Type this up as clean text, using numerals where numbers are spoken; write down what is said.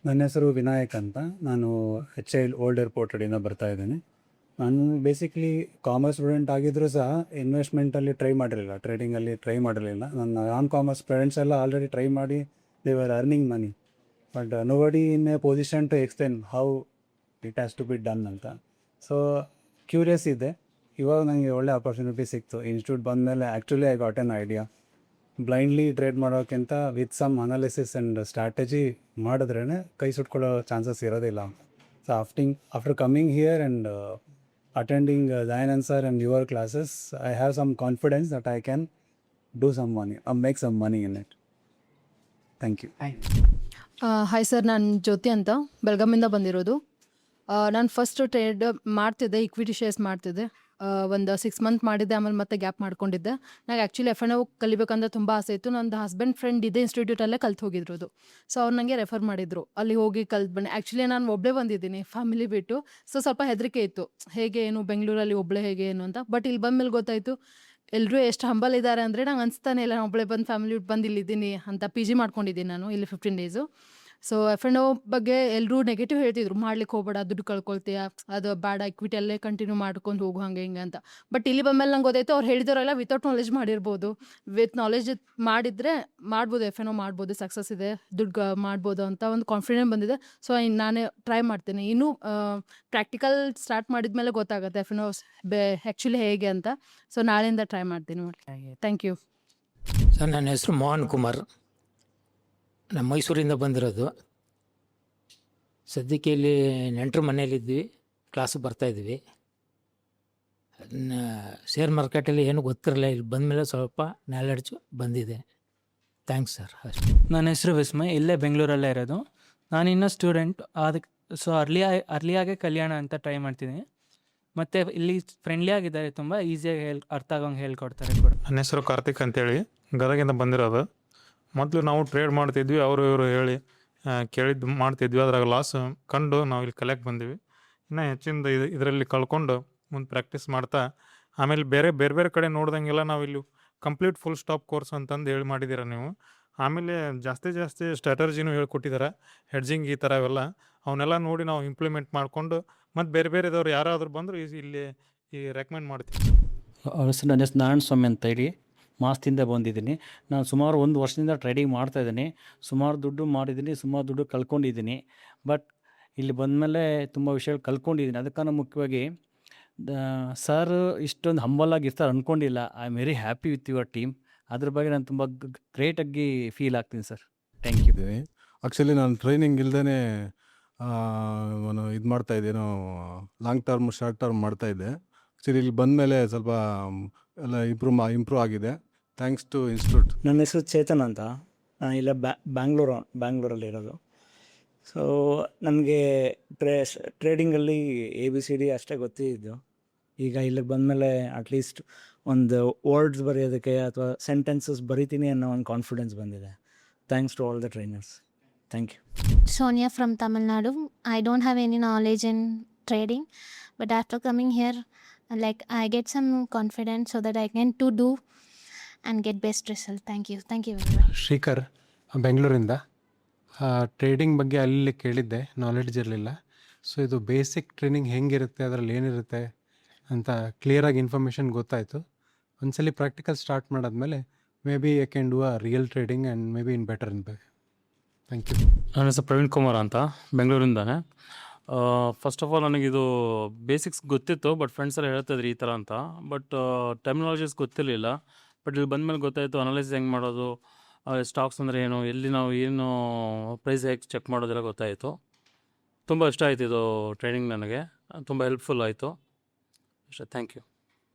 ನನ್ನ ಹೆಸರು ವಿನಾಯಕ್ ಅಂತ. ನಾನು HIL ಓಲ್ಡ್ ಏರ್ಪೋರ್ಟ್ ಕಡೆಯಿಂದ ಬರ್ತಾ ಇದ್ದೀನಿ. ನಾನು ಬೇಸಿಕ್ಲಿ ಕಾಮರ್ಸ್ ಸ್ಟೂಡೆಂಟ್ ಆಗಿದ್ದರೂ ಸಹ ಇನ್ವೆಸ್ಟ್ಮೆಂಟಲ್ಲಿ ಟ್ರೈ ಮಾಡಿರಲಿಲ್ಲ, ಟ್ರೇಡಿಂಗಲ್ಲಿ ಟ್ರೈ ಮಾಡಿರಲಿಲ್ಲ. ನನ್ನ ನಾನ್ ಕಾಮರ್ಸ್ ಫ್ರೆಂಡ್ಸ್ ಎಲ್ಲ ಆಲ್ರೆಡಿ ಟ್ರೈ ಮಾಡಿ they were earning money, but nobody in a position to explain how it has to be done ಅಂತ. ಸೊ ಕ್ಯೂರಿಯಸ್ ಇದೆ. ಇವಾಗ ನನಗೆ ಒಳ್ಳೆ ಆಪರ್ಚುನಿಟಿ ಸಿಕ್ತು. ಇನ್ಸ್ಟಿಟ್ಯೂಟ್ ಬಂದಮೇಲೆ actually I got an idea. Blindly trade ಮಾಡೋಕ್ಕಿಂತ with some analysis and strategy ಮಾಡಿದ್ರೇ ಕೈ ಸುಟ್ಕೊಳ್ಳೋ ಚಾನ್ಸಸ್ ಇರೋದಿಲ್ಲ. So after coming here and attending Dayanand sir and your classes, I have some confidence that I can do some money, make some money in it. Thank you. Hi sir, ನಾನು ಜ್ಯೋತಿ ಅಂತ ಬೆಳಗಾಮಿಂದ ಬಂದಿರೋದು. ನಾನು first trade ಮಾಡ್ತಿದ್ದೆ, equity shares ಮಾಡ್ತಿದ್ದೆ. ಒಂದು 6 month ಮಾಡಿದ್ದೆ, ಆಮೇಲೆ ಮತ್ತೆ ಗ್ಯಾಪ್ ಮಾಡ್ಕೊಂಡಿದ್ದೆ. ನನಗೆ ಆ್ಯಕ್ಚುಲಿ F&O ಕಲಿಬೇಕಂದ್ರೆ ತುಂಬ ಆಸೆ ಇತ್ತು. ನಂದು ಹಸ್ಬೆಂಡ್ ಫ್ರೆಂಡ್ ಇದೇ ಇನ್ಸ್ಟಿಟ್ಯೂಟಲ್ಲೇ ಕಲ್ತು ಹೋಗಿದ್ರು. ಸೊ ಅವ್ರು ನನಗೆ ರೆಫರ್ ಮಾಡಿದ್ರು, ಅಲ್ಲಿ ಹೋಗಿ ಕಲ್ತು ಬನ್ನಿ. ಆ್ಯಕ್ಚುಲಿ ನಾನು ಒಬ್ಬಳೇ ಬಂದಿದ್ದೀನಿ ಫ್ಯಾಮಿಲಿ ಬಿಟ್ಟು. ಸೊ ಸ್ವಲ್ಪ ಹೆದರಿಕೆ ಇತ್ತು, ಹೇಗೆ ಏನು ಬೆಂಗಳೂರಲ್ಲಿ ಒಬ್ಬಳೇ ಹೇಗೆ ಏನು ಅಂತ. ಬಟ್ ಇಲ್ಲಿ ಬಂದಮೇಲೆ ಗೊತ್ತಾಯಿತು ಎಲ್ಲರೂ ಎಷ್ಟು ಹಂಬಲ್ ಇದ್ದಾರೆ ಅಂದರೆ, ನಂಗೆ ಅನಿಸ್ತಾನೆ ಇಲ್ಲ ನಾನು ಒಬ್ಬಳೇ ಬಂದು ಫ್ಯಾಮಿಲಿ ಬಿಟ್ಟು ಬಂದು ಇಲ್ಲಿದ್ದೀನಿ ಅಂತ. PG ಮಾಡ್ಕೊಂಡಿದ್ದೀನಿ ನಾನು ಇಲ್ಲಿ 15 ಡೇಸು. ಸೊ F&O ಬಗ್ಗೆ ಎಲ್ಲರೂ ನೆಗೆಟಿವ್ ಹೇಳ್ತಿದ್ರು, ಮಾಡ್ಲಿಕ್ಕೆ ಹೋಗಬೇಡ, ದುಡ್ಡು ಕಳ್ಕೊಳ್ತೀಯ, ಅದು ಬೇಡ, ಇಕ್ವಿಟಿಯಲ್ಲೇ ಕಂಟಿನ್ಯೂ ಮಾಡ್ಕೊಂಡು ಹೋಗು ಹಂಗೆ ಹಿಂಗೆ ಅಂತ. ಬಟ್ ಇಲ್ಲಿ ಬಂದಮೇಲೆ ನಂಗೆ ಗೊತ್ತಾಯಿತು, ಅವ್ರು ಹೇಳಿದವರೆಲ್ಲ ವಿತೌಟ್ ನಾಲೆಜ್ ಮಾಡಿರ್ಬೋದು. ವಿತ್ ನಾಲೆಜ್ ಮಾಡಿದರೆ ಮಾಡ್ಬೋದು, F&O ಮಾಡ್ಬೋದು, ಸಕ್ಸಸ್ ಇದೆ, ದುಡ್ಡು ಮಾಡ್ಬೋದು ಅಂತ ಒಂದು ಕಾನ್ಫಿಡೆಂಟ್ ಬಂದಿದೆ. ಸೊ ನಾನೇ ಟ್ರೈ ಮಾಡ್ತೀನಿ. ಇನ್ನೂ ಪ್ರಾಕ್ಟಿಕಲ್ ಸ್ಟಾರ್ಟ್ ಮಾಡಿದ್ಮೇಲೆ ಗೊತ್ತಾಗುತ್ತೆ F&O ಆ್ಯಕ್ಚುಲಿ ಹೇಗೆ ಅಂತ. ಸೊ ನಾಳೆಯಿಂದ ಟ್ರೈ ಮಾಡ್ತೀನಿ. Thank you sir. ನನ್ನ ಹೆಸರು ಮೋಹನ್ ಕುಮಾರ್, ನಮ್ಮ ಮೈಸೂರಿಂದ ಬಂದಿರೋದು. ಸದ್ಯಕ್ಕೆ ಇಲ್ಲಿ ನೆಂಟರು ಮನೇಲಿದ್ವಿ, ಕ್ಲಾಸಿಗೆ ಬರ್ತಾಯಿದ್ವಿ. ಶೇರ್ ಮಾರ್ಕೆಟಲ್ಲಿ ಏನೂ ಗೊತ್ತಿರಲಿಲ್ಲ, ಇಲ್ಲಿ ಬಂದಮೇಲೆ ಸ್ವಲ್ಪ ನಾಲೆಡ್ಜು ಬಂದಿದೆ. Thanks sir. ಅಷ್ಟೇ. ನನ್ನ ಹೆಸರು ವಿಸ್ಮಯ್, ಇಲ್ಲೇ ಬೆಂಗಳೂರಲ್ಲೇ ಇರೋದು. ನಾನಿನ್ನೂ ಸ್ಟೂಡೆಂಟ್, ಅದಕ್ಕೆ ಸೊ ಅರ್ಲಿಯಾಗೆ ಕಲ್ಯಾಣ ಅಂತ ಟ್ರೈ ಮಾಡ್ತಿದ್ದೀನಿ. ಮತ್ತು ಇಲ್ಲಿ ಫ್ರೆಂಡ್ಲಿ ಆಗಿದ್ದಾರೆ, ತುಂಬ ಈಸಿಯಾಗಿ ಅರ್ಥ ಆಗೋಂಗೆ ಹೇಳ್ಕೊಡ್ತಾರೆ ಕೂಡ. ನನ್ನ ಹೆಸರು ಕಾರ್ತಿಕ್ ಅಂತೇಳಿ, ಗದಗಿಂದ ಬಂದಿರೋದು. ಮೊದಲು ನಾವು ಟ್ರೇಡ್ ಮಾಡ್ತಿದ್ವಿ, ಅವರು ಇವರು ಹೇಳಿ ಕೇಳಿದ್ದು ಮಾಡ್ತಿದ್ವಿ. ಅದ್ರಾಗ ಲಾಸ್ ಕಂಡು ನಾವು ಇಲ್ಲಿ ಕಲಿಯಕ್ಕೆ ಬಂದ್ವಿ. ಇನ್ನು ಹೆಚ್ಚಿಂದ ಇದರಲ್ಲಿ ಕಳ್ಕೊಂಡು ಮುಂದೆ ಪ್ರಾಕ್ಟೀಸ್ ಮಾಡ್ತಾ, ಆಮೇಲೆ ಬೇರೆ ಬೇರೆ ಕಡೆ ನೋಡ್ದಂಗೆಲ್ಲ ನಾವು ಇಲ್ಲಿ ಕಂಪ್ಲೀಟ್ ಫುಲ್ ಸ್ಟಾಪ್ ಕೋರ್ಸ್ ಅಂತಂದು ಹೇಳಿ ಮಾಡಿದ್ದೀರ ನೀವು. ಆಮೇಲೆ ಜಾಸ್ತಿ ಸ್ಟ್ರಾಟರ್ಜಿನೂ ಹೇಳ್ಕೊಟ್ಟಿದ್ದಾರೆ, ಹೆಡ್ಜಿಂಗ್ ಈ ಥರ ಇವೆಲ್ಲ. ಅವನ್ನೆಲ್ಲ ನೋಡಿ ನಾವು ಇಂಪ್ಲಿಮೆಂಟ್ ಮಾಡಿಕೊಂಡು ಮತ್ತು ಬೇರೆದವ್ರು ಯಾರಾದರೂ ಬಂದರೂ ಇಲ್ಲಿ ರೆಕಮೆಂಡ್ ಮಾಡ್ತೀವಿ. ನನ್ನ ಹೆಸರು ನಾರಾಯಣ ಸ್ವಾಮಿ ಅಂತ ಹೇಳಿ, ಮಾಸ್ತಿಂದ ಬಂದಿದ್ದೀನಿ. ನಾನು ಸುಮಾರು 1 ವರ್ಷದಿಂದ ಟ್ರೇಡಿಂಗ್ ಮಾಡ್ತಾಯಿದ್ದೀನಿ. ಸುಮಾರು ದುಡ್ಡು ಮಾಡಿದ್ದೀನಿ, ಸುಮಾರು ದುಡ್ಡು ಕಳ್ಕೊಂಡಿದ್ದೀನಿ. ಬಟ್ ಇಲ್ಲಿ ಬಂದಮೇಲೆ ತುಂಬ ವಿಷಯಗಳು ಕಲ್ತ್ಕೊಂಡಿದ್ದೀನಿ. ಅದಕ್ಕಾಗಿ ಮುಖ್ಯವಾಗಿ ಸರ್ ಇಷ್ಟೊಂದು ಹಂಬಲಾಗಿ ಇರ್ತಾರೆ ಅಂದ್ಕೊಂಡಿಲ್ಲ. I am very happy with your team. ಅದ್ರ ಬಗ್ಗೆ ನಾನು ತುಂಬ ಗ್ರೇಟಾಗಿ ಫೀಲ್ ಆಗ್ತೀನಿ ಸರ್. Thank you. ಆ್ಯಕ್ಚುಲಿ ನಾನು ಟ್ರೈನಿಂಗ್ ಇಲ್ಲದೇ ಇದು ಮಾಡ್ತಾಯಿದ್ದೇನೋ, ಲಾಂಗ್ ಟರ್ಮ್ ಶಾರ್ಟ್ ಟರ್ಮ್ ಮಾಡ್ತಾಯಿದ್ದೆ. ಆ್ಯಕ್ಚುಲಿ ಇಲ್ಲಿ ಬಂದಮೇಲೆ ಸ್ವಲ್ಪ ಎಲ್ಲ ಇಂಪ್ರೂವ್ ಆಗಿದೆ, ಥ್ಯಾಂಕ್ಸ್ ಟು ಇನ್ಸ್ಟಿಟ್ಯೂಟ್. ನನ್ನ ಹೆಸರು ಚೇತನ್ ಅಂತ, ನಾನು ಇಲ್ಲ ಬ್ಯಾಂಗ್ಳೂರಲ್ಲಿ ಇರೋದು. ಸೊ ನನಗೆ ಟ್ರೇಡಿಂಗಲ್ಲಿ ABCD ಅಷ್ಟೇ ಗೊತ್ತಿದ್ದು. ಈಗ ಇಲ್ಲಿಗೆ ಬಂದಮೇಲೆ ಅಟ್ಲೀಸ್ಟ್ ಒಂದು ವರ್ಡ್ಸ್ ಬರೆಯೋದಕ್ಕೆ ಅಥವಾ ಸೆಂಟೆನ್ಸಸ್ ಬರಿತೀನಿ ಅನ್ನೋ ಒಂದು ಕಾನ್ಫಿಡೆನ್ಸ್ ಬಂದಿದೆ. Thanks to all the trainers. Thank you. Sonia from Tamil Nadu. I don't have any knowledge in trading, but after coming here, like I get some confidence so that I can do and get best result. Thank you very much. Shrikar, ಬೆಂಗಳೂರಿಂದ. Trading ಬಗ್ಗೆ ಅಲ್ಲಿ ಕೇಳಿದ್ದೆ, knowledge ಇರಲಿಲ್ಲ. So ಇದು basic training ಹೆಂಗಿರುತ್ತೆ, ಅದರಲ್ಲಿ ಏನಿರುತ್ತೆ ಅಂತ ಕ್ಲಿಯರಾಗಿ ಇನ್ಫಾರ್ಮೇಷನ್ ಗೊತ್ತಾಯಿತು. ಒಂದ್ಸಲಿ ಪ್ರಾಕ್ಟಿಕಲ್ ಸ್ಟಾರ್ಟ್ ಮಾಡಾದ್ಮೇಲೆ maybe I can do a real trading and maybe in better in buy. Thank you. ನನ್ನ ಹೆಸರು ಪ್ರವೀಣ್ ಕುಮಾರ್ ಅಂತ, ಬೆಂಗಳೂರಿಂದಾನೆ. ಫಸ್ಟ್ ಆಫ್ ಆಲ್ ನನಗಿದು ಬೇಸಿಕ್ಸ್ ಗೊತ್ತಿತ್ತು, ಬಟ್ ಫ್ರೆಂಡ್ಸ್ ಎಲ್ಲ ಹೇಳ್ತಾಯಿದ್ರು ಈ ಥರ ಅಂತ. ಬಟ್ ಟರ್ಮಿನಾಲಜೀಸ್ ಗೊತ್ತಿರಲಿಲ್ಲ. ಬಟ್ ಇಲ್ಲಿ ಬಂದಮೇಲೆ ಗೊತ್ತಾಯಿತು ಅನಾಲಿಸಿಸ್ ಹೆಂಗೆ ಮಾಡೋದು, ಸ್ಟಾಕ್ಸ್ ಅಂದರೆ ಏನು, ಎಲ್ಲಿ ನಾವು ಏನು ಪ್ರೈಸ್ ಹೇಗೆ ಚೆಕ್ ಮಾಡೋದೆಲ್ಲ ಗೊತ್ತಾಯಿತು. ತುಂಬ ಇಷ್ಟ ಆಯಿತು ಇದು ಟ್ರೈನಿಂಗ್, ನನಗೆ ತುಂಬ ಹೆಲ್ಪ್ಫುಲ್ ಆಯಿತು ಅಷ್ಟೇ. Thank you.